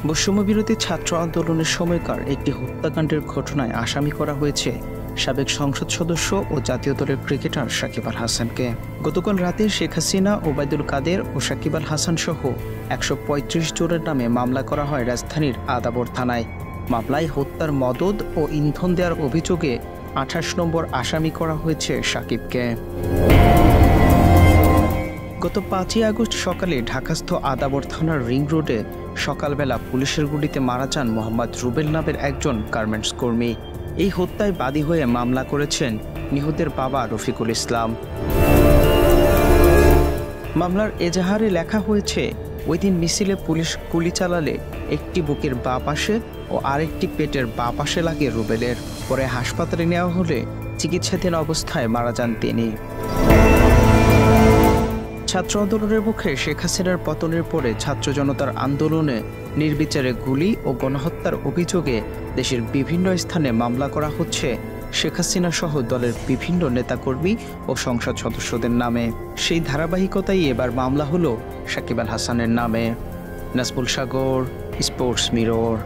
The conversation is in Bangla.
বৈষম্যবিরোধী ছাত্র আন্দোলনের সময়কার একটি হত্যাকাণ্ডের ঘটনায় আসামি করা হয়েছে সাবেক সংসদ সদস্য ও জাতীয় দলের ক্রিকেটার সাকিব আল হাসানকে। গতকাল রাতে শেখ হাসিনা, ওবায়দুল কাদের ও সাকিব আল হাসান সহ ১৩৫ জনের নামে মামলা করা হয় রাজধানীর আদাবর থানায়। মামলায় হত্যার মদদ ও ইন্ধন দেওয়ার অভিযোগে ২৮ নম্বর আসামি করা হয়েছে সাকিবকে। গত ৫ই আগস্ট সকালে ঢাকাস্থ আদাবর থানার রিং রোডে সকালবেলা পুলিশের গুলিতে মারা যান মোহাম্মদ রুবেল নামের একজন গার্মেন্টস কর্মী। এই হত্যায় বাদী হয়ে মামলা করেছেন নিহতের বাবা রফিকুল ইসলাম। মামলার এজাহারে লেখা হয়েছে, ওই দিন মিছিলে পুলিশ গুলি চালালে একটি বুকের বাঁ পাশে ও আরেকটি পেটের বাঁ পাশে লাগে রুবেলের। পরে হাসপাতালে নেওয়া হলে চিকিৎসাধীন অবস্থায় মারা যান তিনি। ছাত্র আন্দোলনের মুখে শেখ হাসিনার পতনের পরে ছাত্র জনতার আন্দোলনে নির্বিচারে গুলি ও গণহত্যার অভিযোগে দেশের বিভিন্ন স্থানে মামলা করা হচ্ছে শেখ হাসিনা সহ দলের বিভিন্ন নেতাকর্মী ও সংসদ সদস্যদের নামে। সেই ধারাবাহিকতায় এবার মামলা হলো সাকিব আল হাসানের নামে। নাজমুল সাগর, স্পোর্টস মিরর।